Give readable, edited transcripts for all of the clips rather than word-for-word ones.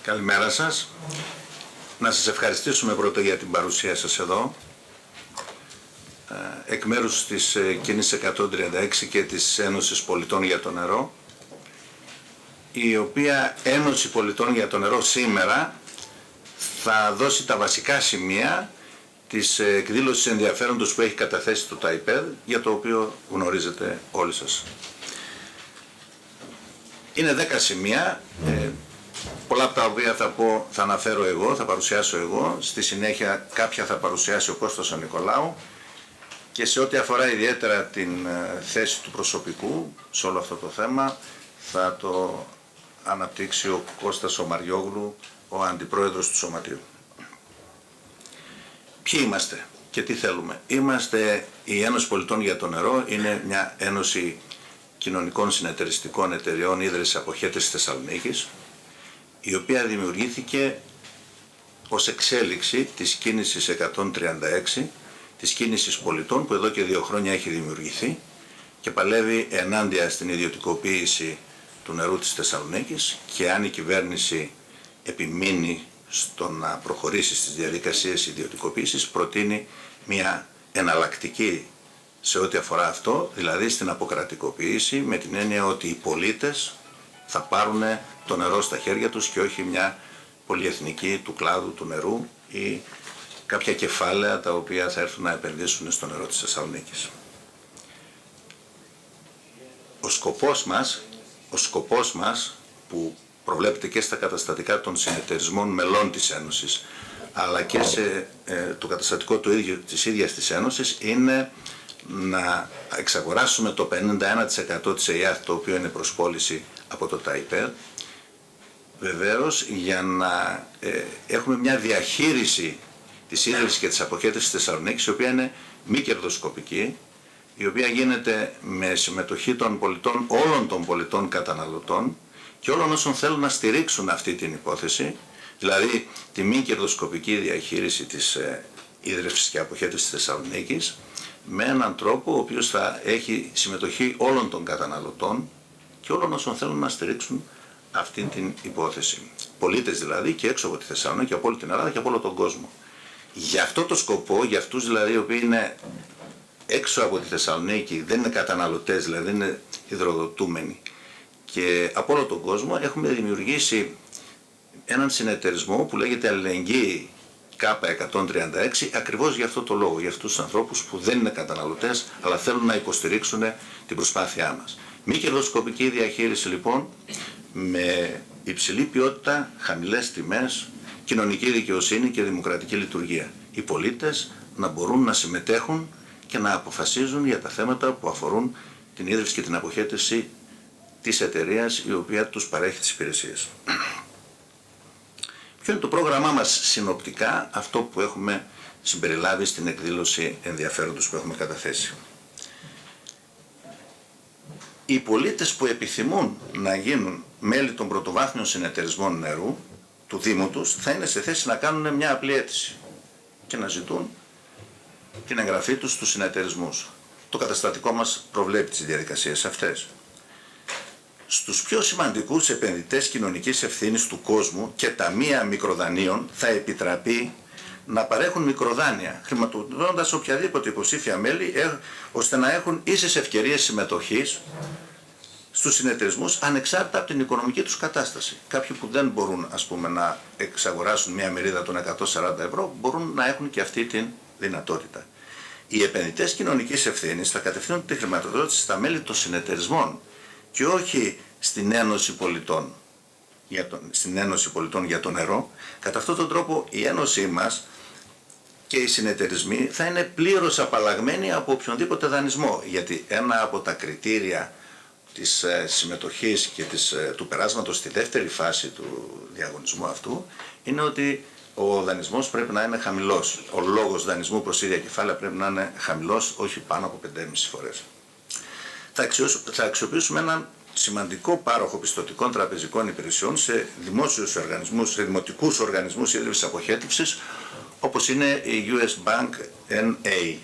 Καλημέρα σας. Να σας ευχαριστήσουμε πρώτα για την παρουσία σας εδώ. Εκ μέρους της κίνησης 136 και της Ένωσης Πολιτών για το Νερό, η οποία Ένωση Πολιτών για το Νερό σήμερα θα δώσει τα βασικά σημεία της εκδήλωσης ενδιαφέροντος που έχει καταθέσει το ΤΑΙΠΕΔ, για το οποίο γνωρίζετε όλοι σας. Είναι 10 σημεία, πολλά από τα οποία θα αναφέρω εγώ, θα παρουσιάσω εγώ, στη συνέχεια κάποια θα παρουσιάσει ο Κώστας ο Νικολάου, και σε ό,τι αφορά ιδιαίτερα την θέση του προσωπικού σε όλο αυτό το θέμα θα το αναπτύξει ο Κώστας ο Μαριόγλου, ο Αντιπρόεδρος του Σωματείου. Ποιοι είμαστε και τι θέλουμε? Είμαστε η Ένωση Πολιτών για το Νερό, είναι μια ένωση κοινωνικών συνεταιριστικών εταιριών ίδρυσης αποχέτευσης Θεσσαλονίκης, η οποία δημιουργήθηκε ως εξέλιξη της κίνησης 136, της κίνησης πολιτών, που εδώ και 2 χρόνια έχει δημιουργηθεί και παλεύει ενάντια στην ιδιωτικοποίηση του νερού της Θεσσαλονίκης, και αν η κυβέρνηση επιμείνει στο να προχωρήσει στις διαδικασίες ιδιωτικοποίησης, προτείνει μια εναλλακτική σε ό,τι αφορά αυτό, δηλαδή στην αποκρατικοποίηση, με την έννοια ότι οι πολίτες θα πάρουν το νερό στα χέρια τους και όχι μια πολυεθνική του κλάδου του νερού ή κάποια κεφάλαια τα οποία θα έρθουν να επενδύσουν στο νερό της Θεσσαλονίκης. Ο σκοπός μας, που προβλέπεται και στα καταστατικά των συνεταιρισμών μελών της Ένωσης, αλλά και το καταστατικό της ίδιας της Ένωσης, είναι να εξαγοράσουμε το 51% της ΕΙΑΘ, το οποίο είναι προς πώληση από το ΤΑΙΠΕΔ, βεβαίως για να έχουμε μια διαχείριση της ίδρυσης και της αποχέτευσης της Θεσσαλονίκης, η οποία είναι μη κερδοσκοπική, η οποία γίνεται με συμμετοχή των πολιτών, όλων των πολιτών καταναλωτών και όλων όσων θέλουν να στηρίξουν αυτή την υπόθεση, δηλαδή τη μη κερδοσκοπική διαχείριση της ίδρυσης και αποχέτευσης της Θεσσαλονίκης, με έναν τρόπο ο οποίος θα έχει συμμετοχή όλων των καταναλωτών και όλων όσων θέλουν να στηρίξουν αυτή την υπόθεση. Πολίτες δηλαδή και έξω από τη Θεσσαλονίκη, από όλη την Ελλάδα και από όλο τον κόσμο. Για αυτό το σκοπό, για αυτούς δηλαδή οι οποίοι είναι έξω από τη Θεσσαλονίκη, δεν είναι καταναλωτές, δηλαδή δεν είναι υδροδοτούμενοι, και από όλο τον κόσμο, έχουμε δημιουργήσει έναν συνεταιρισμό που λέγεται Αλληλεγγύη K136, ακριβώς για αυτό το λόγο, για αυτούς τους ανθρώπους που δεν είναι καταναλωτές αλλά θέλουν να υποστηρίξουν την προσπάθειά μας. Μη κερδοσκοπική διαχείριση λοιπόν, με υψηλή ποιότητα, χαμηλές τιμές, κοινωνική δικαιοσύνη και δημοκρατική λειτουργία. Οι πολίτες να μπορούν να συμμετέχουν και να αποφασίζουν για τα θέματα που αφορούν την ίδρυση και την αποχέτευση της εταιρείας η οποία τους παρέχει τις υπηρεσίες. Ποιο είναι το πρόγραμμά μας συνοπτικά, αυτό που έχουμε συμπεριλάβει στην εκδήλωση ενδιαφέροντος που έχουμε καταθέσει? Οι πολίτες που επιθυμούν να γίνουν μέλη των πρωτοβάθμιων συνεταιρισμών νερού του Δήμου τους θα είναι σε θέση να κάνουν μια απλή αίτηση και να ζητούν την εγγραφή τους στους συνεταιρισμούς. Το καταστατικό μας προβλέπει τις διαδικασίες αυτές. Στους πιο σημαντικούς επενδυτές κοινωνικής ευθύνης του κόσμου και ταμεία μικροδανείων θα επιτραπεί να παρέχουν μικροδάνεια, χρηματοδοτώντας οποιαδήποτε υποψήφια μέλη, ώστε να έχουν ίσες ευκαιρίες συμμετοχής στους συνεταιρισμούς, ανεξάρτητα από την οικονομική τους κατάσταση. Κάποιοι που δεν μπορούν, ας πούμε, να εξαγοράσουν μια μερίδα των 140 ευρώ, μπορούν να έχουν και αυτή τη δυνατότητα. Οι επενδυτές κοινωνικής ευθύνης θα κατευθύνουν τη χρηματοδότηση στα μέλη των συνεταιρισμών και όχι στην Ένωση Πολιτών για το νερό. Κατά αυτόν τον τρόπο η Ένωσή μας και οι συνεταιρισμοί θα είναι πλήρως απαλλαγμένοι από οποιονδήποτε δανεισμό, γιατί ένα από τα κριτήρια της συμμετοχής και του περάσματος στη δεύτερη φάση του διαγωνισμού αυτού είναι ότι ο δανεισμός πρέπει να είναι χαμηλός. Ο λόγος δανεισμού προς ίδια κεφάλαια πρέπει να είναι χαμηλός, όχι πάνω από 5,5 φορές. Θα αξιοποιήσουμε έναν σημαντικό πάροχο πιστωτικών τραπεζικών υπηρεσιών σε δημόσιους οργανισμούς, σε δημοτικούς οργανισμούς ίδρυσης αποχέτευσης, όπως είναι η US Bank NA,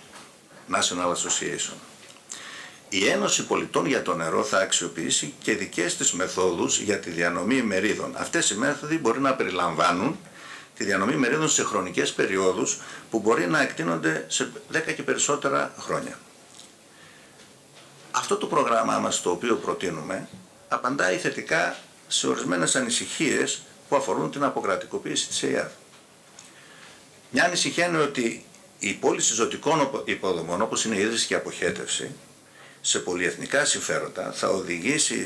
National Association. Η Ένωση Πολιτών για το Νερό θα αξιοποιήσει και δικές της μεθόδους για τη διανομή μερίδων. Αυτές οι μέθοδοι μπορεί να περιλαμβάνουν τη διανομή μερίδων σε χρονικές περιόδους που μπορεί να εκτείνονται σε 10 και περισσότερα χρόνια. Αυτό το πρόγραμμά μας, το οποίο προτείνουμε, απαντάει θετικά σε ορισμένες ανησυχίες που αφορούν την αποκρατικοποίηση της ΕΙΑΔ. Μια ανησυχία είναι ότι η πώληση ζωτικών υποδομών, όπως είναι η ίδρυση και η αποχέτευση, σε πολυεθνικά συμφέροντα θα οδηγήσει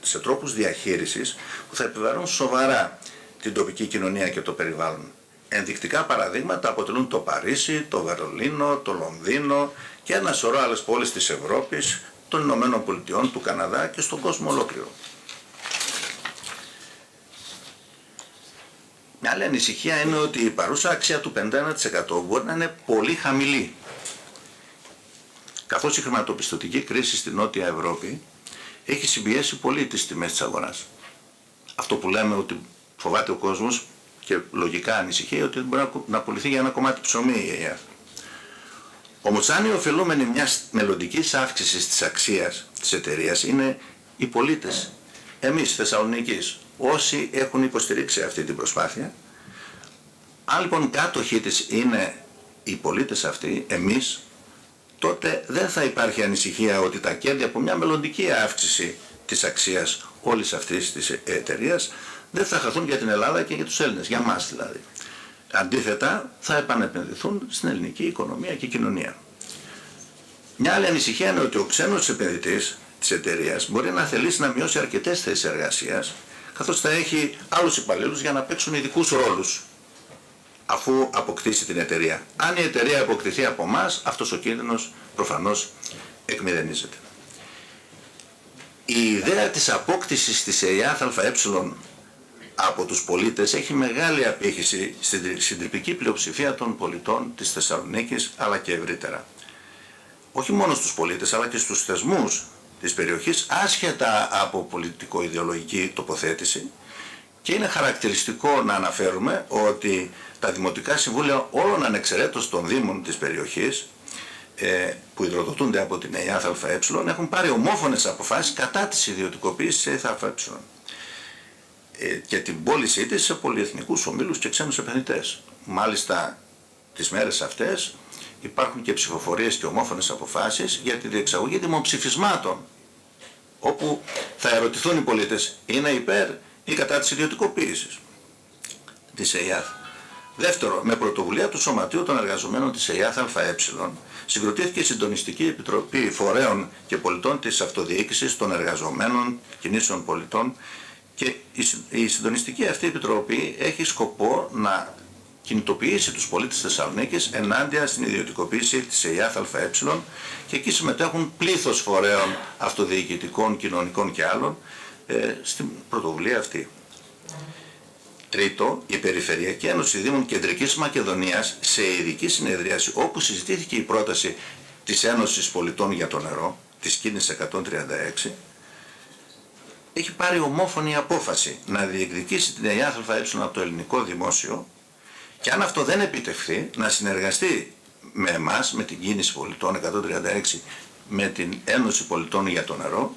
σε τρόπους διαχείρισης που θα επιβαρύνουν σοβαρά την τοπική κοινωνία και το περιβάλλον. Ενδεικτικά παραδείγματα αποτελούν το Παρίσι, το Βερολίνο, το Λονδίνο και ένα σωρό άλλες πόλεις της Ευρώπης, των Ηνωμένων Πολιτειών, του Καναδά και στον κόσμο ολόκληρο. Μια άλλη ανησυχία είναι ότι η παρούσα αξία του 51% μπορεί να είναι πολύ χαμηλή, καθώς η χρηματοπιστωτική κρίση στην Νότια Ευρώπη έχει συμπιέσει πολύ τις τιμές της αγοράς. Αυτό που λέμε ότι φοβάται ο κόσμος και λογικά ανησυχεί ότι μπορεί να πουληθεί για ένα κομμάτι ψωμί η ΕΙΑΔ. Όμως αν οι ωφελούμενοι μιας μελλοντικής αύξησης της αξίας της εταιρείας είναι οι πολίτες, εμείς Θεσσαλονίκης, όσοι έχουν υποστηρίξει αυτή την προσπάθεια, αν λοιπόν κάτοχοι της είναι οι πολίτες αυτοί, εμείς, τότε δεν θα υπάρχει ανησυχία ότι τα κέρδη από μια μελλοντική αύξηση της αξίας όλης αυτής της εταιρείας δεν θα χαθούν για την Ελλάδα και για τους Έλληνες, για μας δηλαδή. Αντίθετα, θα επανεπενδυθούν στην ελληνική οικονομία και κοινωνία. Μια άλλη ανησυχία είναι ότι ο ξένος επενδυτής της εταιρείας μπορεί να θελήσει να μειώσει αρκετές θέσεις εργασίας, καθώς θα έχει άλλους υπαλλήλους για να παίξουν ειδικούς ρόλους αφού αποκτήσει την εταιρεία. Αν η εταιρεία αποκτηθεί από εμάς, αυτός ο κίνδυνος προφανώς εκμηδενίζεται. Η ιδέα της απόκτησης της ΕΙΑΘ από τους πολίτες έχει μεγάλη απήχηση στην συντριπτική πλειοψηφία των πολιτών της Θεσσαλονίκης αλλά και ευρύτερα. Όχι μόνο στους πολίτες αλλά και στους θεσμούς της περιοχής, άσχετα από πολιτικο-ιδεολογική τοποθέτηση, και είναι χαρακτηριστικό να αναφέρουμε ότι τα δημοτικά συμβούλια όλων ανεξαιρέτως των δήμων της περιοχής που υδροδοτούνται από την ΕΙΑΘ έχουν πάρει ομόφωνες αποφάσεις κατά της ιδιωτικοποίησης της ΕΙΑΘ και την πώλησή της σε πολυεθνικούς ομίλους και ξένους επενδυτές. Μάλιστα τις μέρες αυτές υπάρχουν και ψηφοφορίες και ομόφωνες αποφάσεις για τη διεξαγωγή δημοψηφισμάτων, όπου θα ερωτηθούν οι πολίτες είναι υπέρ ή κατά της ιδιωτικοποίησης της ΕΙΑΘ. Δεύτερο, με πρωτοβουλία του Σωματείου των Εργαζομένων της ΕΙΑΘ συγκροτήθηκε η Συντονιστική Επιτροπή Φορέων και Πολιτών της Αυτοδιοίκησης των Εργαζομένων Κινήσεων Πολιτών, και η Συντονιστική αυτή Επιτροπή έχει σκοπό να κινητοποιήσει τους πολίτες της Θεσσαλονίκης ενάντια στην ιδιωτικοποίηση της ΕΙΑΘ και εκεί συμμετέχουν πλήθος φορέων αυτοδιοικητικών, κοινωνικών και άλλων στην πρωτοβουλία αυτή. Τρίτο, η Περιφερειακή Ένωση Δήμων Κεντρικής Μακεδονίας σε ειδική συνεδρίαση όπου συζητήθηκε η πρόταση της Ένωσης Πολιτών για το Νερό, της κίνησης 136, έχει πάρει ομόφωνη απόφαση να διεκδικήσει την ΕΙΑΘ από το ελληνικό δημόσιο και αν αυτό δεν επιτευχθεί να συνεργαστεί με εμάς, με την κίνηση πολιτών 136, με την Ένωση Πολιτών για το Νερό,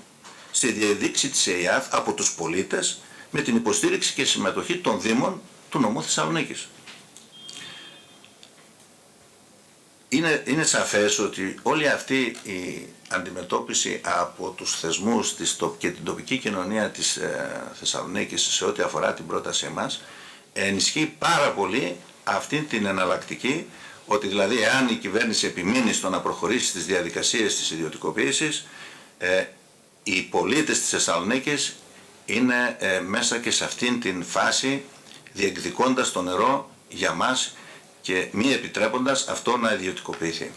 στη διεκδίκηση της ΕΙΑΘ από τους πολίτες με την υποστήριξη και συμμετοχή των Δήμων του νομού Θεσσαλονίκης. Είναι σαφές ότι όλη αυτή η αντιμετώπιση από τους θεσμούς και την τοπική κοινωνία της Θεσσαλονίκης σε ό,τι αφορά την πρότασή μας ενισχύει πάρα πολύ αυτή την εναλλακτική, ότι δηλαδή εάν η κυβέρνηση επιμείνει στο να προχωρήσει στις διαδικασίες της ιδιωτικοποίησης, οι πολίτες της Θεσσαλονίκης είναι μέσα και σε αυτήν την φάση διεκδικώντας το νερό για μας και μη επιτρέποντας αυτό να ιδιωτικοποιηθεί.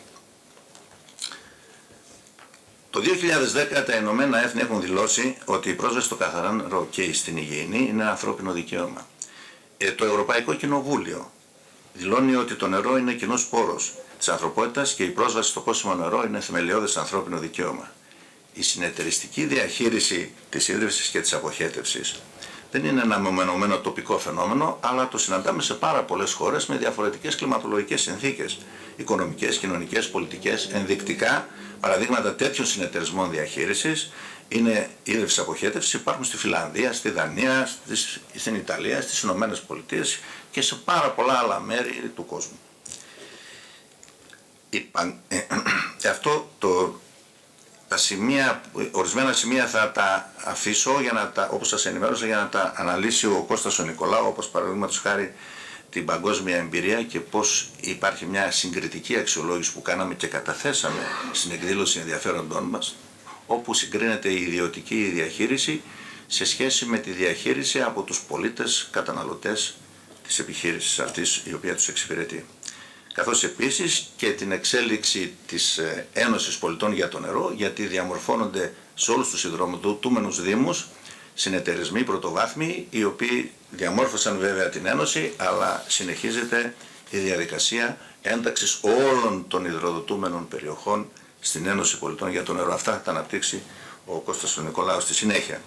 Το 2010 τα Ηνωμένα Έθνη έχουν δηλώσει ότι η πρόσβαση στο καθαρό νερό και στην υγιεινή είναι ένα ανθρώπινο δικαίωμα. Το Ευρωπαϊκό Κοινοβούλιο δηλώνει ότι το νερό είναι κοινός πόρος της ανθρωπότητας και η πρόσβαση στο πόσιμο νερό είναι θεμελιώδες ανθρώπινο δικαίωμα. Η συνεταιριστική διαχείριση της ίδρυυσης και της αποχέτευσης δεν είναι ένα μεμονωμένο τοπικό φαινόμενο, αλλά το συναντάμε σε πάρα πολλές χώρες με διαφορετικές κλιματολογικές συνθήκες, οικονομικές, κοινωνικές, πολιτικές. Ενδεικτικά παραδείγματα τέτοιων συνεταιρισμών διαχείρισης είναι ίδρυυση αποχέτευσης, υπάρχουν στη Φιλανδία, στη Δανία, στην Ιταλία, στις Ηνωμένες Πολιτείες και σε πάρα πολλά άλλα μέρη του κόσμου. Αυτό ορισμένα σημεία θα τα αφήσω όπως σας ενημέρωσα, για να τα αναλύσει ο Κώστας ο Νικολάου, όπως παραδείγματος χάρη την παγκόσμια εμπειρία και πώς υπάρχει μια συγκριτική αξιολόγηση που κάναμε και καταθέσαμε στην εκδήλωση ενδιαφέροντών μας, όπου συγκρίνεται η ιδιωτική διαχείριση σε σχέση με τη διαχείριση από τους πολίτες καταναλωτές της επιχείρησης αυτής η οποία τους εξυπηρετεί. Καθώς επίσης και την εξέλιξη της Ένωσης Πολιτών για το Νερό, γιατί διαμορφώνονται σε όλους τους ιδρυμοτούμενους δήμους συνεταιρισμοί πρωτοβάθμιοι, οι οποίοι διαμόρφωσαν βέβαια την Ένωση, αλλά συνεχίζεται η διαδικασία ένταξης όλων των υδροδοτούμενων περιοχών στην Ένωση Πολιτών για το Νερό. Αυτά θα τα αναπτύξει ο Κώστας ο Νικολάου στη συνέχεια.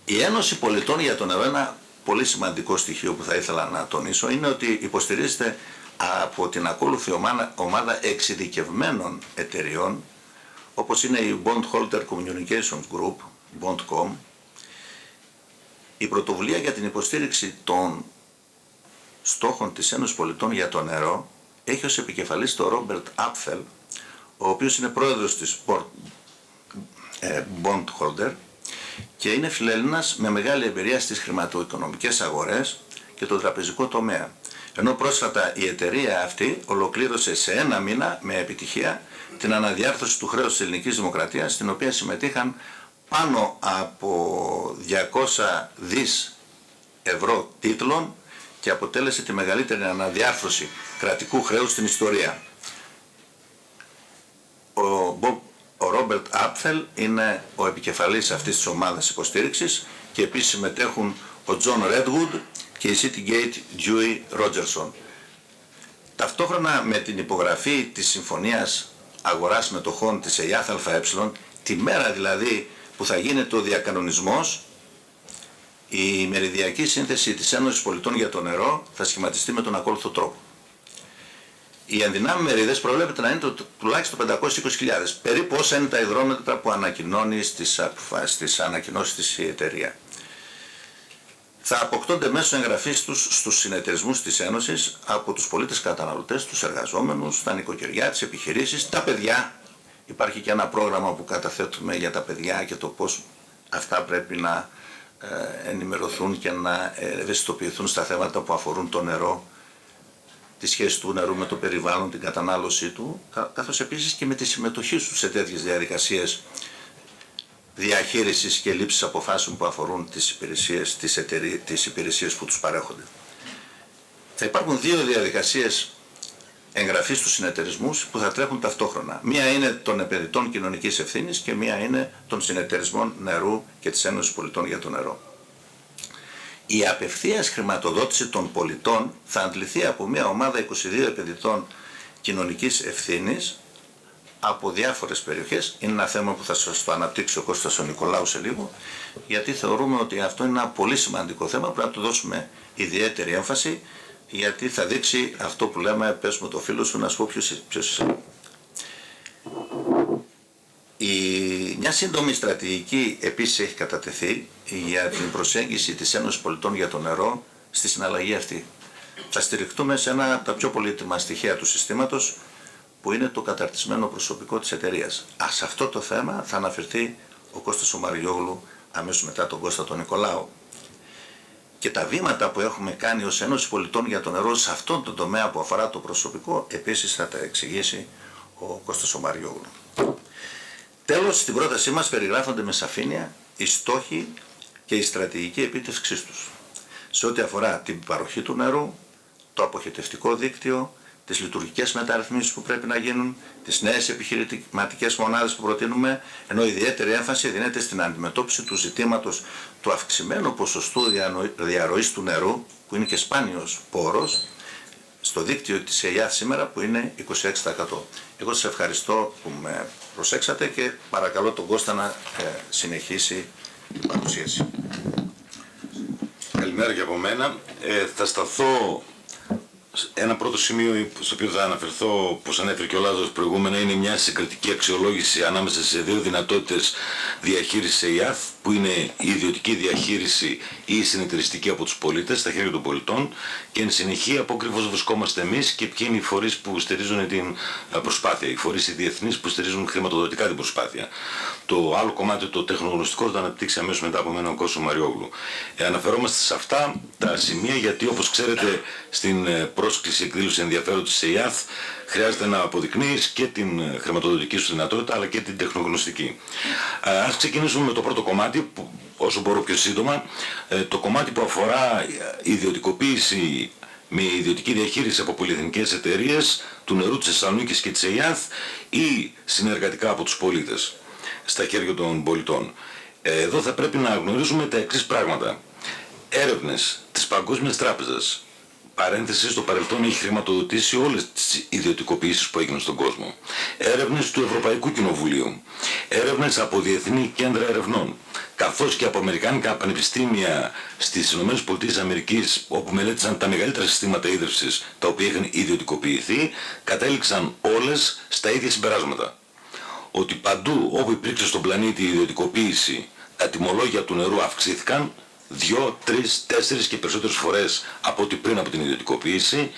Η Ένωση Πολιτών για το Νερό, ένα πολύ σημαντικό στοιχείο που θα ήθελα να τονίσω, είναι ότι υποστηρίζεται από την ακόλουθη ομάδα εξειδικευμένων εταιριών, όπως είναι η Bondholder Communications Group, Bondcom. Η πρωτοβουλία για την υποστήριξη των στόχων της Ένωσης Πολιτών για το Νερό έχει ως επικεφαλής τον Ρόμπερτ Άπφελ, ο οποίος είναι πρόεδρος της Bondholder και είναι φιλέλληνας με μεγάλη εμπειρία στις χρηματοοικονομικές αγορές και το τραπεζικό τομέα. Ενώ πρόσφατα η εταιρεία αυτή ολοκλήρωσε σε ένα μήνα με επιτυχία την αναδιάρθρωση του χρέους της ελληνικής δημοκρατίας, στην οποία συμμετείχαν πάνω από 200 δις ευρώ τίτλων και αποτέλεσε τη μεγαλύτερη αναδιάρθρωση κρατικού χρέους στην ιστορία. Ο Ρόμπερτ Άπφελ είναι ο επικεφαλής αυτής της ομάδας υποστήριξης και επίσης συμμετέχουν ο Τζον Ρέντγουντ και η Citygate Dewey Rogerson. Ταυτόχρονα με την υπογραφή της Συμφωνίας Αγοράς Μετοχών της ΕΙΑΘΑΕ, τη μέρα δηλαδή που θα γίνεται ο διακανονισμός, η μεριδιακή σύνθεση της Ένωσης Πολιτών για το Νερό θα σχηματιστεί με τον ακόλουθο τρόπο. Οι ενδυνάμει μερίδες προβλέπεται να είναι τουλάχιστον 520.000, περίπου όσα είναι τα υδρόμετρα που ανακοινώνει στις ανακοινώσεις της η εταιρεία. Θα αποκτώνται μέσω εγγραφής τους στους συνεταιρισμούς της Ένωσης από τους πολίτες καταναλωτές, τους εργαζόμενους, τα νοικοκυριά, τις επιχειρήσεις, τα παιδιά. Υπάρχει και ένα πρόγραμμα που καταθέτουμε για τα παιδιά και το πώς αυτά πρέπει να ενημερωθούν και να ευαισθητοποιηθούν στα θέματα που αφορούν το νερό, τη σχέση του νερού με το περιβάλλον, την κατανάλωσή του, καθώς επίσης και με τη συμμετοχή τους σε τέτοιες διαδικασίες διαχείρισης και λήψης αποφάσεων που αφορούν τις υπηρεσίες που τους παρέχονται. Θα υπάρχουν δύο διαδικασίες εγγραφής στους συνεταιρισμούς που θα τρέχουν ταυτόχρονα. Μία είναι των επενδυτών κοινωνικής ευθύνης και μία είναι των συνεταιρισμών νερού και της Ένωσης Πολιτών για το Νερό. Η απευθείας χρηματοδότηση των πολιτών θα αντληθεί από μια ομάδα 22 επενδυτών κοινωνικής ευθύνης από διάφορες περιοχές. Είναι ένα θέμα που θα σας το αναπτύξει ο Κώστας ο Νικολάου σε λίγο, γιατί θεωρούμε ότι αυτό είναι ένα πολύ σημαντικό θέμα, πρέπει να του δώσουμε ιδιαίτερη έμφαση, γιατί θα δείξει αυτό που λέμε πες μου το φίλο σου να σου πω ποιος είσαι. Μια σύντομη στρατηγική επίσης έχει κατατεθεί για την προσέγγιση της Ένωσης Πολιτών για το Νερό στη συναλλαγή αυτή. Θα στηριχτούμε σε ένα από τα πιο πολύτιμα στοιχεία του συστήματος, που είναι το καταρτισμένο προσωπικό της εταιρείας. Σε αυτό το θέμα θα αναφερθεί ο Κώστας ο Μαριόγλου αμέσως μετά τον Κώστα τον Νικολάου. Και τα βήματα που έχουμε κάνει ως Ένωση Πολιτών για το Νερό σε αυτόν τον τομέα που αφορά το προσωπικό, επίσης θα τα εξηγήσει ο Κώστας ο Μαριόγλου. Τέλος, στην πρότασή μας περιγράφονται με σαφήνεια οι στόχοι και η στρατηγική επίτευξής τους σε ό,τι αφορά την παροχή του νερού, το αποχετευτικό δίκτυο, τις λειτουργικές μεταρρυθμίσεις που πρέπει να γίνουν, τις νέες επιχειρηματικές μονάδες που προτείνουμε, ενώ ιδιαίτερη έμφαση δίνεται στην αντιμετώπιση του ζητήματος του αυξημένου ποσοστού διαρροής του νερού, που είναι και σπάνιος πόρος, στο δίκτυο της ΕΙΑΘ σήμερα, που είναι 26%. Εγώ σας ευχαριστώ που με προσέξατε και παρακαλώ τον Κώστα να συνεχίσει την παρουσίαση. Καλημέρα και από μένα. Θα σταθώ ένα πρώτο σημείο στο οποίο θα αναφερθώ, όπως ανέφερε και ο Λάζαρος προηγούμενα, είναι μια συγκριτική αξιολόγηση ανάμεσα σε δύο δυνατότητες διαχείρισης ΕΙΑΘ, που είναι η ιδιωτική διαχείριση ή η συνεταιριστική από τους πολίτες, στα χέρια των πολιτών, και εν συνεχεία από ακριβώς βρισκόμαστε εμείς και ποιοι είναι οι φορείς που στηρίζουν την προσπάθεια, οι φορείς οι διεθνείς που στηρίζουν χρηματοδοτικά την προσπάθεια. Το άλλο κομμάτι, το τεχνογνωστικό, θα το αναπτύξει αμέσως μετά από μένα ο Κώστας Μαριόγλου. Αναφερόμαστε σε αυτά τα σημεία γιατί, όπως ξέρετε, στην πρόσκληση εκδήλωση ενδιαφέροντος της ΕΙΑΘ χρειάζεται να αποδεικνύεις και την χρηματοδοτική σου δυνατότητα αλλά και την τεχνογνωστική. Ας ξεκινήσουμε με το πρώτο κομμάτι, που, όσο μπορώ πιο σύντομα, το κομμάτι που αφορά ιδιωτικοποίηση με ιδιωτική διαχείριση από πολυεθνικές εταιρείες του νερού της Θεσσαλονίκης και της ΕΙΑΘ ή συνεργατικά από τους πολίτες στα χέρια των πολιτών. Εδώ θα πρέπει να γνωρίζουμε τα εξής πράγματα. Έρευνες της Παγκόσμιας Τράπεζας, παρένθεση, στο παρελθόν έχει χρηματοδοτήσει όλες τις ιδιωτικοποιήσεις που έγιναν στον κόσμο. Έρευνες του Ευρωπαϊκού Κοινοβουλίου, έρευνες από διεθνή κέντρα ερευνών, καθώς και από αμερικάνικα πανεπιστήμια στις ΗΠΑ, όπου μελέτησαν τα μεγαλύτερα συστήματα ίδρυυσης τα οποία είχαν ιδιωτικοποιηθεί, κατέληξαν όλες στα ίδια συμπεράσματα. Ότι παντού όπου υπήρξε στον πλανήτη η ιδιωτικοποίηση, τα τιμολόγια του νερού αυξήθηκαν 2, 3, 4 και περισσότερες φορές από ό,τι πριν από την ιδιωτικοποίηση.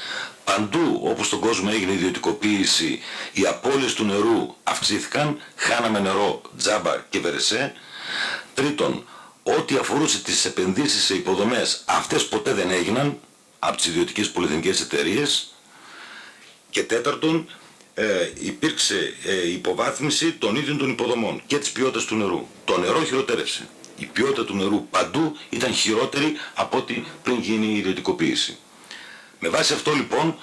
Παντού όπου στον κόσμο έγινε ιδιωτικοποίηση, οι απώλειες του νερού αυξήθηκαν, χάναμε νερό τζάμπα και βερεσέ. Τρίτον, ό,τι αφορούσε τις επενδύσεις σε υποδομές, αυτές ποτέ δεν έγιναν από τις ιδιωτικές πολυεθνικές εταιρείες. Και τέταρτον, υπήρξε υποβάθμιση των ίδιων των υποδομών και της ποιότητας του νερού. Το νερό χειροτέρευσε. Η ποιότητα του νερού παντού ήταν χειρότερη από ό,τι πριν γίνει η ιδιωτικοποίηση. Με βάση αυτό λοιπόν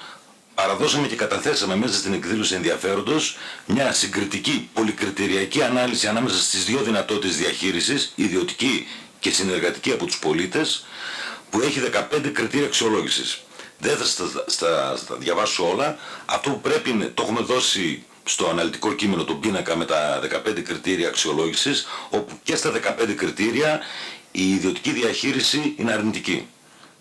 παραδώσαμε και καταθέσαμε μέσα στην εκδήλωση ενδιαφέροντος μια συγκριτική πολυκριτηριακή ανάλυση ανάμεσα στις δύο δυνατότητες διαχείρισης, ιδιωτική και συνεργατική από τους πολίτες, που έχει 15 κριτήρια αξιολόγησης. Δεν θα τα διαβάσω όλα. Αυτό που πρέπει, το έχουμε δώσει στο αναλυτικό κείμενο, τον πίνακα με τα 15 κριτήρια αξιολόγησης, όπου και στα 15 κριτήρια η ιδιωτική διαχείριση είναι αρνητική.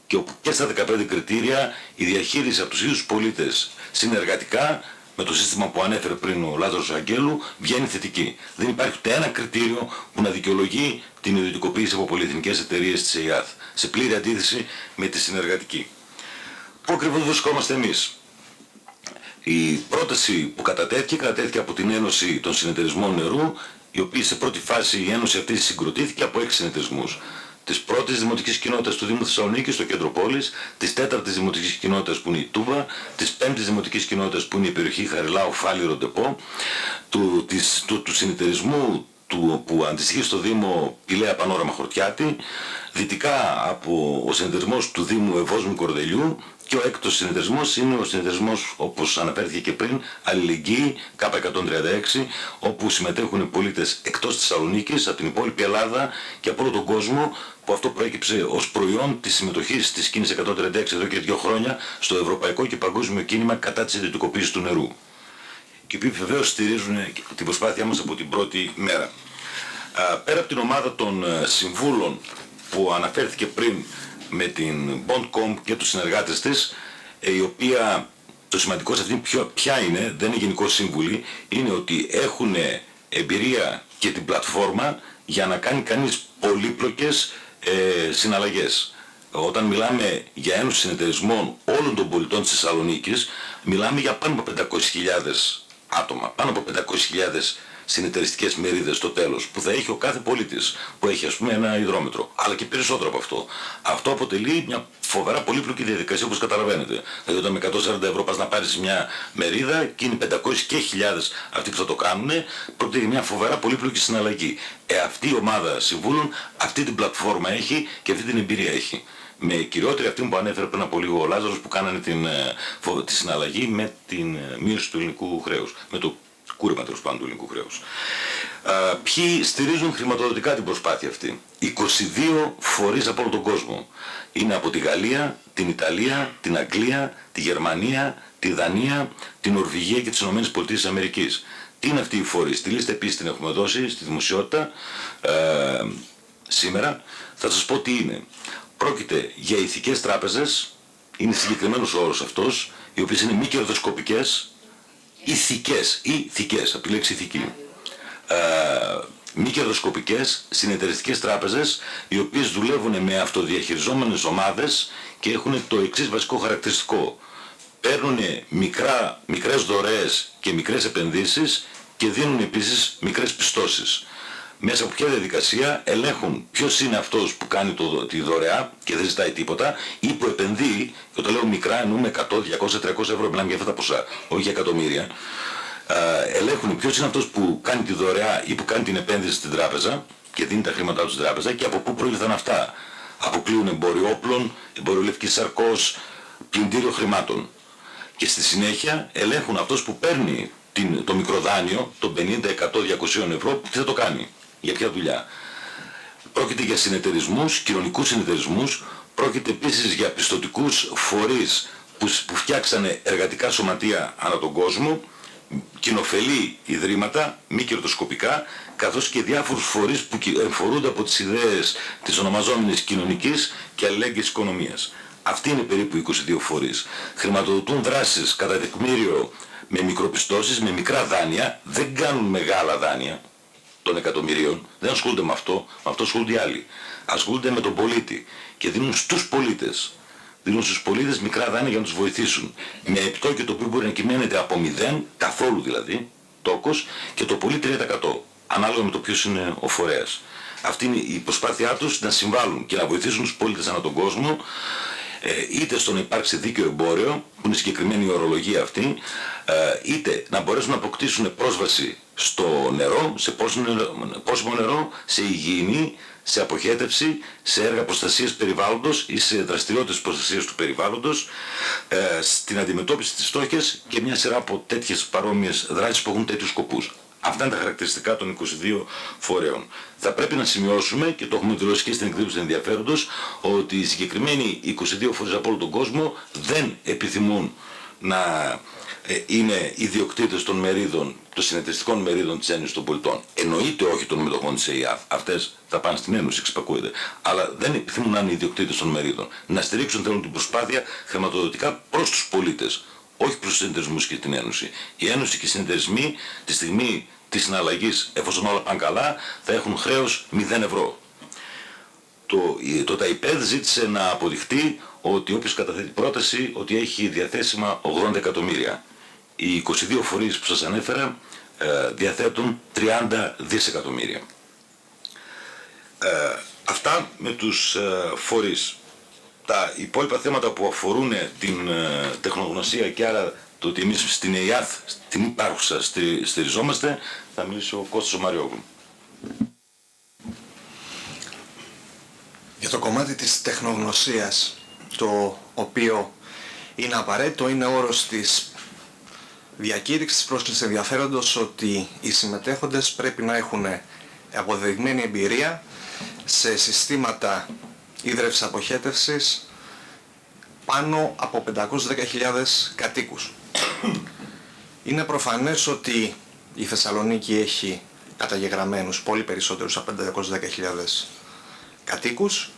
Και όπου και στα 15 κριτήρια η διαχείριση από τους ίδιους πολίτες συνεργατικά με το σύστημα που ανέφερε πριν ο Λάζαρος Αγγέλου βγαίνει θετική. Δεν υπάρχει ούτε ένα κριτήριο που να δικαιολογεί την ιδιωτικοποίηση από πολυεθνικές εταιρείες της ΕΙΑΘ, σε πλήρη αντίθεση με τη συνεργατική. Πού ακριβώς βρισκόμαστε εμείς? Η πρόταση που κατατέθηκε από την Ένωση των Συνεταιρισμών Νερού, η οποία σε πρώτη φάση η Ένωση αυτή συγκροτήθηκε από 6 συνεταιρισμούς. Της πρώτης δημοτικής κοινότητας του Δήμου Θεσσαλονίκης, στο κέντρο πόλης, της τέταρτης δημοτικής κοινότητας που είναι η Τούβα, της πέμπτης δημοτικής κοινότητας που είναι η περιοχή Χαριλάου, Φάλη, Ροντεπό, του συνεταιρισμού που αντιστοιχεί στο Δήμο Πηλαία Πανόραμα Χορτιάτη, δυτικά από ο συνεταιρισμός του Δήμου Ευόσμου Κορδελιού, και ο έκτος συνεταιρισμός είναι ο συνεταιρισμός, όπως αναφέρθηκε και πριν, Αλληλεγγύη K136, όπου συμμετέχουν πολίτες εκτός της Θεσσαλονίκης, από την υπόλοιπη Ελλάδα και από όλο τον κόσμο, που αυτό προέκυψε ως προϊόν της συμμετοχής της κίνησης 136 εδώ και 2 χρόνια στο ευρωπαϊκό και παγκόσμιο κίνημα κατά της ιδιωτικοποίησης του νερού. Και οι οποίοι βεβαίως στηρίζουν την προσπάθειά μας από την πρώτη μέρα. Πέρα από την ομάδα των συμβούλων που αναφέρθηκε πριν με την Bondcom και τους συνεργάτες της, η οποία το σημαντικό σε αυτήν ποια είναι, δεν είναι γενικός σύμβουλοι, είναι ότι έχουν εμπειρία και την πλατφόρμα για να κάνει κανείς πολύπλοκες συναλλαγές. Όταν μιλάμε για ένωση συνεταιρισμών όλων των πολιτών της Θεσσαλονίκης, μιλάμε για πάνω από 500.000 άτομα, πάνω από 500.000 συνεταιριστικές μερίδες στο τέλος, που θα έχει ο κάθε πολίτης, που έχει ας πούμε ένα υδρόμετρο, αλλά και περισσότερο από αυτό. Αυτό αποτελεί μια φοβερά πολύπλοκη διαδικασία, όπως καταλαβαίνετε. Δηλαδή όταν με 140 ευρώ πας να πάρεις μια μερίδα και είναι 500 και χιλιάδες αυτοί που θα το κάνουν, πρόκειται για μια φοβερά πολύπλοκη συναλλαγή. Αυτή η ομάδα συμβούλων αυτή την πλατφόρμα έχει και αυτή την εμπειρία έχει. Με κυριότερη αυτή που ανέφερε πριν από λίγο ο Λάζαρος, που κάνανε τη συναλλαγή με την μείωση του ελληνικού χρέους, με το κούρεμα τέλος πάντων του ελληνικού χρέους. Ποιοι στηρίζουν χρηματοδοτικά την προσπάθεια αυτή? 22 φορείς από όλο τον κόσμο. Είναι από τη Γαλλία, την Ιταλία, την Αγγλία, τη Γερμανία, τη Δανία, την Νορβηγία και τις ΗΠΑ. Τι είναι αυτοί οι φορείς? Τη λίστα επίσης την έχουμε δώσει στη δημοσιότητα σήμερα. Θα σας πω τι είναι. Πρόκειται για ηθικές τράπεζες, είναι συγκεκριμένος ο όρος αυτός, οι οποίες είναι μη κερδοσκοπικές, ηθικές, από τη λέξη ηθική. Μη κερδοσκοπικές συνεταιριστικές τράπεζες, οι οποίες δουλεύουν με αυτοδιαχειριζόμενες ομάδες και έχουν το εξής βασικό χαρακτηριστικό. Παίρνουν μικρές δωρεές και μικρές επενδύσεις και δίνουν επίσης μικρές πιστώσεις. Μέσα από ποια διαδικασία ελέγχουν ποιος είναι αυτός που κάνει τη δωρεά και δεν ζητάει τίποτα ή που επενδύει, και όταν λέω μικρά εννοούμε 100, 200, 300 ευρώ, μιλάμε για αυτά τα ποσά, όχι για εκατομμύρια. Ελέγχουν ποιος είναι αυτός που κάνει τη δωρεά ή που κάνει την επένδυση στην τράπεζα και δίνει τα χρήματά του στην τράπεζα και από πού προήλθαν αυτά. Αποκλείουν εμπόριο όπλων, εμπόριο λευκής σαρκός, πλυντήριο χρημάτων. Και στη συνέχεια ελέγχουν αυτός που παίρνει το μικροδάνειο των 50, 100, 200 ευρώ, τι θα το κάνει, για ποια δουλειά. Πρόκειται για συνεταιρισμούς, κοινωνικούς συνεταιρισμούς, πρόκειται επίσης για πιστωτικούς φορείς που φτιάξανε εργατικά σωματεία ανά τον κόσμο, κοινοφελή ιδρύματα, μη κερδοσκοπικά, καθώς και διάφορους φορείς που φορούνται από τις ιδέες της ονομαζόμενης κοινωνικής και αλληλέγγυης οικονομίας. Αυτοί είναι περίπου 22 φορείς. Χρηματοδοτούν δράσεις κατά τεκμήριο με μικροπιστώσεις, με μικρά δάνεια, δεν κάνουν μεγάλα δάνεια των εκατομμυρίων, δεν ασχολούνται με αυτό ασχολούνται οι άλλοι. Ασχολούνται με τον πολίτη και δίνουν στους πολίτες. Δίνουν στους πολίτες μικρά δάνεια για να τους βοηθήσουν. Με επιτόκιο το οποίο μπορεί να κυμαίνεται από 0, καθόλου δηλαδή, τόκος, και το πολύ 3%, ανάλογα με το ποιος είναι ο φορέας. Αυτή είναι η προσπάθειά τους, να συμβάλλουν και να βοηθήσουν τους πολίτες ανά τον κόσμο, είτε στο να υπάρξει δίκαιο εμπόριο, που είναι συγκεκριμένη η ορολογία αυτή, είτε να μπορέσουν να αποκτήσουν πρόσβαση στο νερό, σε πόσιμο νερό, σε υγιεινή, σε αποχέτευση, σε έργα προστασίας περιβάλλοντος ή σε δραστηριότητες προστασίας του περιβάλλοντος, στην αντιμετώπιση της φτώχειας και μια σειρά από τέτοιες παρόμοιες δράσεις που έχουν τέτοιους σκοπούς. Αυτά είναι τα χαρακτηριστικά των 22 φορέων. Θα πρέπει να σημειώσουμε, και το έχουμε δηλώσει και στην εκδήλωση ενδιαφέροντος, ότι οι συγκεκριμένοι 22 φορείς από όλο τον κόσμο δεν επιθυμούν να είναι ιδιοκτήτες των μερίδων, των συνεταιριστικών μερίδων της Ένωσης των Πολιτών. Εννοείται όχι των μετοχών της ΕΙΑΘ. Αυτές θα πάνε στην Ένωση, εξυπακούεται. Αλλά δεν επιθυμούν να είναι ιδιοκτήτες των μερίδων. Να στηρίξουν θέλουν την προσπάθεια χρηματοδοτικά προς τους πολίτες. Όχι προς τους συνεταιρισμούς και την Ένωση. Η Ένωση και οι συνεταιρισμοί τη στιγμή της συναλλαγής, εφόσον όλα πάνε καλά, θα έχουν χρέος 0 ευρώ. Το ΤΑΙΠΕΔ ζήτησε να αποδειχτεί ότι όποιος καταθέτει πρόταση ότι έχει διαθέσιμα 80 εκατομμύρια. Οι 22 φορείς που σας ανέφερα διαθέτουν 30 δισεκατομμύρια. Αυτά με τους φορείς. Τα υπόλοιπα θέματα που αφορούν την τεχνογνωσία και άρα το ότι εμείς στην ΕΙΑΘ, την υπάρχουσα, στηριζόμαστε, θα μιλήσει ο Κώστας ο Μαριόγλου. Για το κομμάτι της τεχνογνωσίας, το οποίο είναι απαραίτητο, είναι όρος της διακήρυξης πρόσκλησης ενδιαφέροντος ότι οι συμμετέχοντες πρέπει να έχουν αποδεδειγμένη εμπειρία σε συστήματα ίδρευσης αποχέτευσης πάνω από 510.000 κατοίκους. Είναι προφανές ότι η Θεσσαλονίκη έχει καταγεγραμμένους πολύ περισσότερους από 510.000 κατοίκους.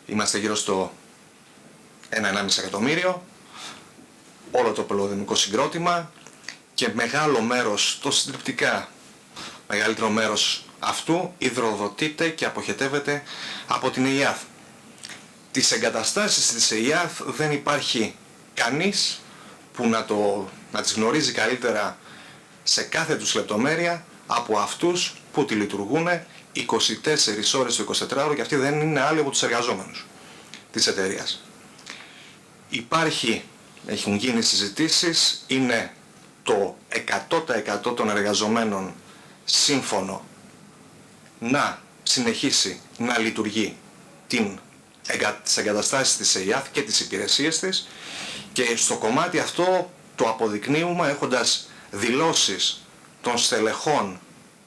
Είμαστε γύρω στο 1,5 εκατομμύριο, όλο το πολεοδομικό συγκρότημα, και μεγάλο μέρος, το συντριπτικά μεγαλύτερο μέρος αυτού υδροδοτείται και αποχετεύεται από την ΕΙΑΘ. Τις εγκαταστάσεις της ΕΙΑΘ δεν υπάρχει κανείς που να τις γνωρίζει καλύτερα σε κάθε τους λεπτομέρεια από αυτούς που τη λειτουργούν 24 ώρες το 24ωρο, και αυτοί δεν είναι άλλοι από τους εργαζόμενους της εταιρείας. Έχουν γίνει συζητήσεις, είναι το 100% των εργαζομένων σύμφωνο να συνεχίσει να λειτουργεί τις εγκαταστάσεις της ΕΙΑΘ και τις υπηρεσίες της, και στο κομμάτι αυτό το αποδεικνύουμε έχοντας δηλώσεις των στελεχών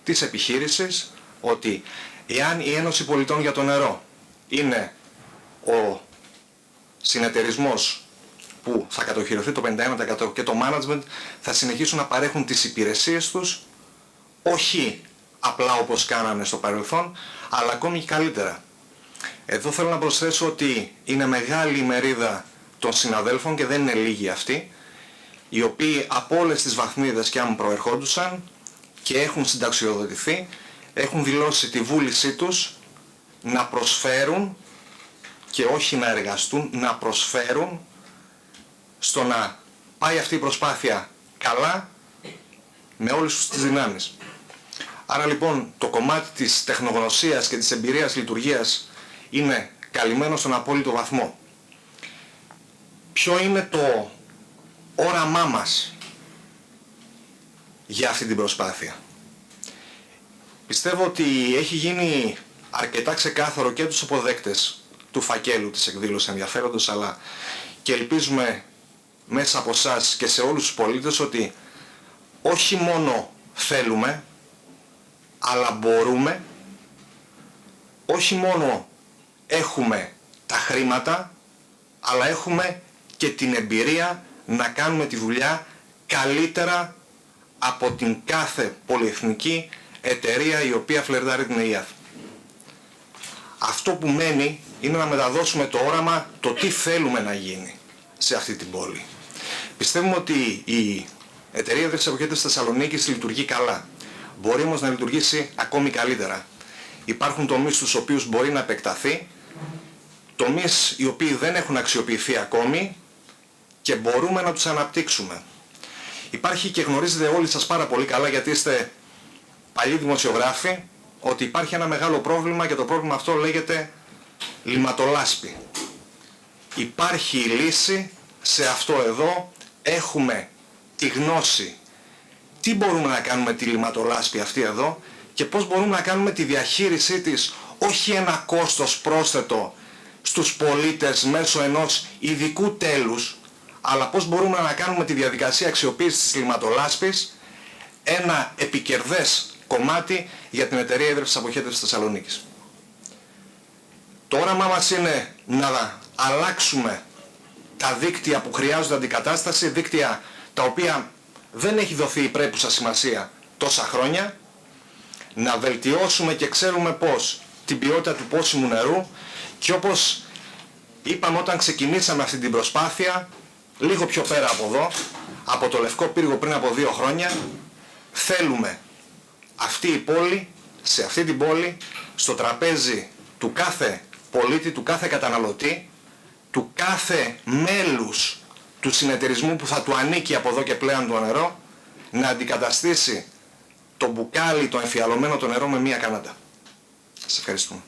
της επιχείρησης ότι εάν η Ένωση Πολιτών για το Νερό είναι ο συνεταιρισμός που θα κατοχυρωθεί το 51% και το management θα συνεχίσουν να παρέχουν τις υπηρεσίες τους, όχι απλά όπως κάνανε στο παρελθόν, αλλά ακόμη και καλύτερα. Εδώ θέλω να προσθέσω ότι είναι μεγάλη η μερίδα των συναδέλφων και δεν είναι λίγοι αυτοί, οι οποίοι από όλες τις βαθμίδες και αν προερχόντουσαν και έχουν συνταξιοδοτηθεί, έχουν δηλώσει τη βούλησή τους να προσφέρουν και όχι να εργαστούν, να προσφέρουν στο να πάει αυτή η προσπάθεια καλά με όλες τους τις δυνάμεις. Άρα λοιπόν το κομμάτι της τεχνογνωσίας και της εμπειρίας λειτουργίας είναι καλυμμένο στον απόλυτο βαθμό. Ποιο είναι το όραμά μας για αυτή την προσπάθεια? Πιστεύω ότι έχει γίνει αρκετά ξεκάθαρο και τους αποδέκτες του φακέλου της εκδήλωσης ενδιαφέροντος, αλλά και ελπίζουμε μέσα από εσάς και σε όλους τους πολίτες ότι όχι μόνο θέλουμε, αλλά μπορούμε, όχι μόνο έχουμε τα χρήματα, αλλά έχουμε και την εμπειρία να κάνουμε τη δουλειά καλύτερα από την κάθε πολυεθνική εταιρεία η οποία φλερτάρει την ΕΙΑΘ. Αυτό που μένει είναι να μεταδώσουμε το όραμα, το τι θέλουμε να γίνει σε αυτή την πόλη. Πιστεύουμε ότι η εταιρεία Ίδρυυσης Αποχέτευσης Θεσσαλονίκης λειτουργεί καλά. Μπορεί όμως να λειτουργήσει ακόμη καλύτερα. Υπάρχουν τομείς στους οποίους μπορεί να επεκταθεί, τομείς οι οποίοι δεν έχουν αξιοποιηθεί ακόμη και μπορούμε να τους αναπτύξουμε. Υπάρχει και γνωρίζετε όλοι σας πάρα πολύ καλά, γιατί είστε παλιοί δημοσιογράφοι, ότι υπάρχει ένα μεγάλο πρόβλημα και το πρόβλημα αυτό λέγεται λιματολάσπη. Υπάρχει η λύση σε αυτό εδώ, έχουμε τη γνώση. Τι μπορούμε να κάνουμε τη λιματολάσπη αυτή εδώ και πώς μπορούμε να κάνουμε τη διαχείρισή της, όχι ένα κόστος πρόσθετο στους πολίτες μέσω ενός ειδικού τέλους, αλλά πώς μπορούμε να κάνουμε τη διαδικασία αξιοποίησης της λιματολάσπης ένα επικερδές κομμάτι για την εταιρεία Ίδρυυσης Αποχέτευσης Θεσσαλονίκης. Το όραμά μας είναι να αλλάξουμε τα δίκτυα που χρειάζονται αντικατάσταση, δίκτυα τα οποία δεν έχει δοθεί η πρέπουσα σημασία τόσα χρόνια, να βελτιώσουμε και ξέρουμε πώς την ποιότητα του πόσιμου νερού, και όπως είπαμε όταν ξεκινήσαμε αυτή την προσπάθεια, λίγο πιο πέρα από εδώ, από το Λευκό Πύργο πριν από 2 χρόνια, θέλουμε αυτή η πόλη, σε αυτή την πόλη, στο τραπέζι του κάθε πολίτη, του κάθε καταναλωτή, του κάθε μέλους του συνεταιρισμού που θα του ανήκει από εδώ και πλέον το νερό, να αντικαταστήσει το μπουκάλι, το εμφιαλωμένο το νερό με μία κανάτα. Σας ευχαριστούμε.